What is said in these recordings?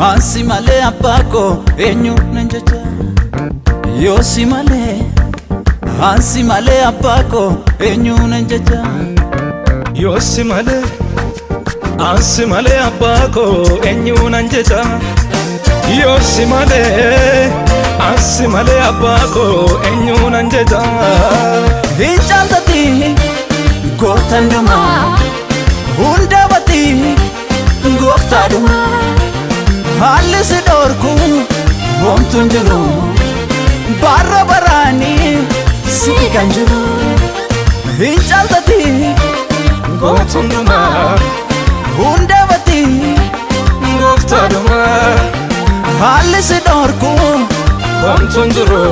Ansi malee abbako eenyu nan jecha yoo si malee ansi malee abbako eenyu nan jecha yoo si malee ansi malee abbako eenyu nan jecha yoo si malee ansi malee abbako eenyu nan jecha hin caaltati gootan dhuma hunda bati gooftaa dhuma haalli si dhorku homtuun jiru barra baraani si kan jiru hin caaltati gootan dhuma hunda bati gooftaa dhuma haalli si dhorku homtuun jiru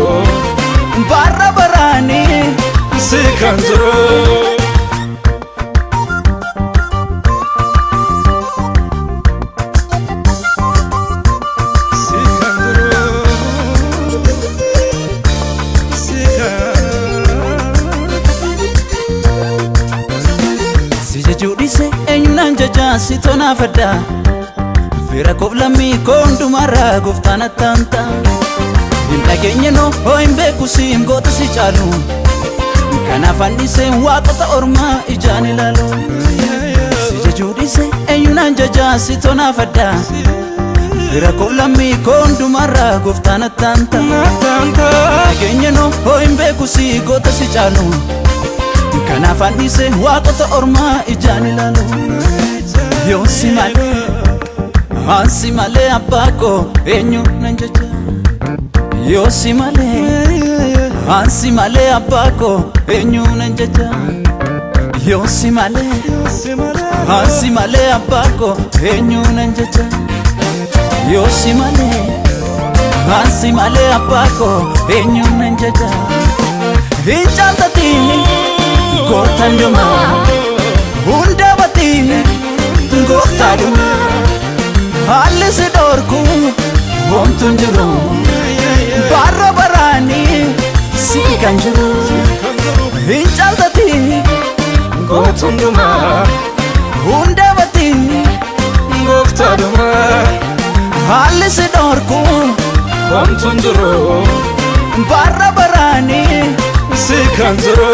barra baraani si kan jiru Judise eenyunan jecha si tona fadda fira koblami kondumara goftana tanta hin dhageenye no hin beeku si goota si caalu kanaaf andise waaqota ormaa ijaan ilaalu si judise eenyunan jecha si tona fadda fira koblami kondumara goftana tanta dhageenye no hin beeku si goota si caalu kanaaf andise waaqota ormaa ijaan ilaalu yoo si malee ansi malee abbako eenyu nan jecha yoo si malee ansi malee abbako eenyu nan jecha yoo si malee ansi malee abbako eenyu nan jecha yoo si malee ansi malee abbako eenyu nan jecha hin caaltati gootan dhuma hunda bati gooftaa dhuma haalli si dhorku homtuun jiru barra baraani si kan jiru hin caaltati gootan dhuma hunda bati gooftaa dhuma haalli si dhorku homtuun jiru barra baraani si kan jiru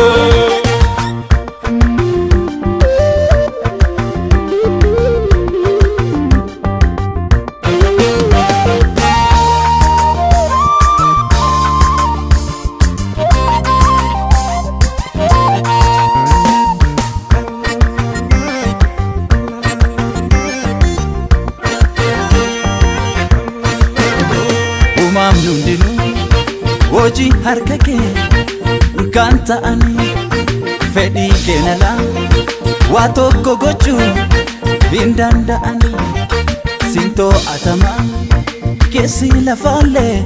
Hoji harka kee kan ta'ani fedhii keenala waa tokko gochuu hin danda'ani sintoo atama keessi lafaallee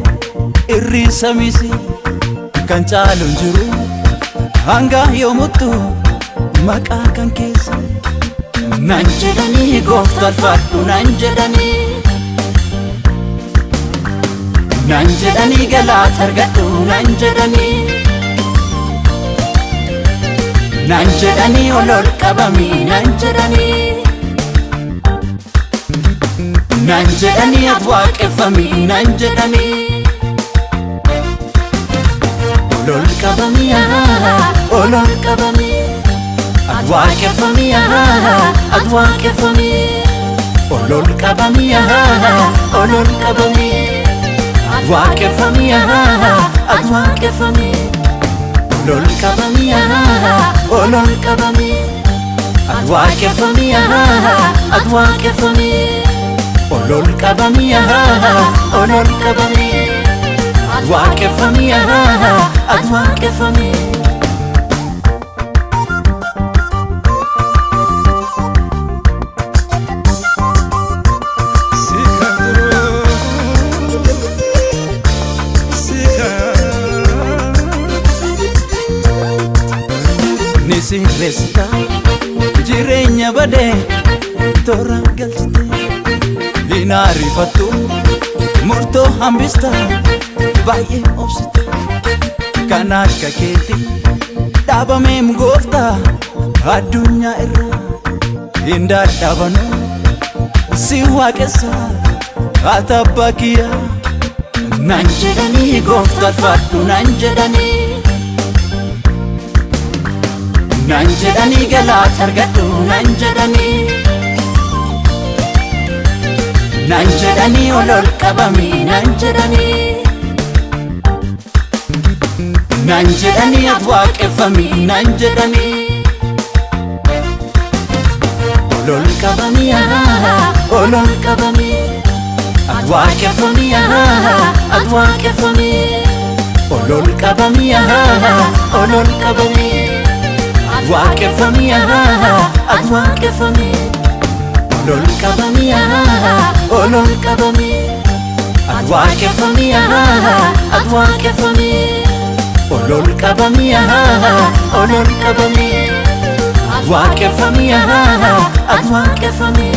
irri samisi kan caaluun jiru hanga yoomuttu maqaa kan keessa nan jedhanii gooftaan fadhu nan jedhanii nan jedhanii galaata argadhu nan jedhanii ol qabami nan jedhanii ati waaqeffami nan jedhanii ol qabami ol qabami ati waaqeffami ati waaqeffami ol qabami ol qabami waaqeffami ati waaqeffami ol qabami ol qabami ati waaqeffami ati waaqeffami ol qabami ol qabami ati waaqeffami ati waaqeffami sirreessita jireenya badee toora galchite hin ariifattu murtoo hambista baay'ee obsite kan akka keetti dhaabameem gooftaa addunyaa irra hin dadhabanu si waaqessa atabbakiya nan jedhanii gooftarfadhu nan jedhanii galaata argadhu nan jedhanii ol qabami nan jedhanii ati waaqeffami nan jedhanii ol qabami ol qabami ati waaqeffami ati waaqeffami ol qabami ol qabami waaqeffami ati waaqeffami ol qabami ol qabami ati waaqeffami ati waaqeffami ol qabami ol qabami ati waaqeffami ati waaqeffami